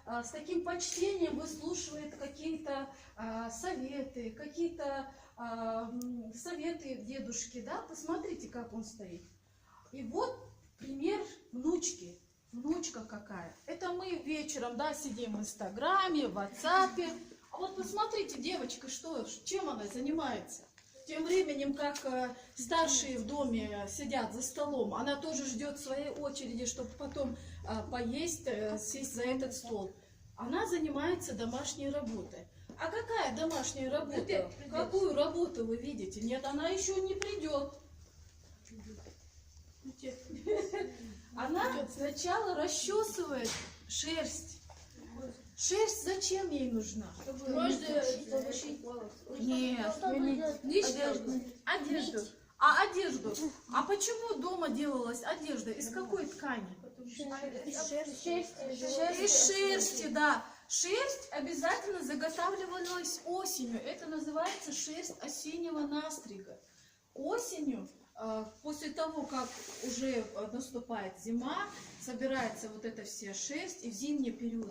с таким почтением выслушивает какие-то советы, советы дедушки, да, посмотрите, как он стоит. И вот пример внучки. Внучка какая. Это мы вечером, да, сидим в Инстаграме, в WhatsApp. А вот посмотрите, девочка, чем она занимается. Тем временем, как старшие в доме сидят за столом, она тоже ждет своей очереди, чтобы потом поесть, сесть за этот стол. Она занимается домашней работой. А какая домашняя работа? Какую работу вы видите? Нет, она еще не придет. Она сначала расчесывает шерсть. Шерсть зачем ей нужна? Нет, одежду. Одежду. А почему дома делалась одежда? Из какой ткани? Из шерсти, да. Шерсть обязательно заготавливалась осенью. Это называется шерсть осеннего настрига. Осенью, после того, как уже наступает зима, собирается вот эта вся шерсть, и в зимний период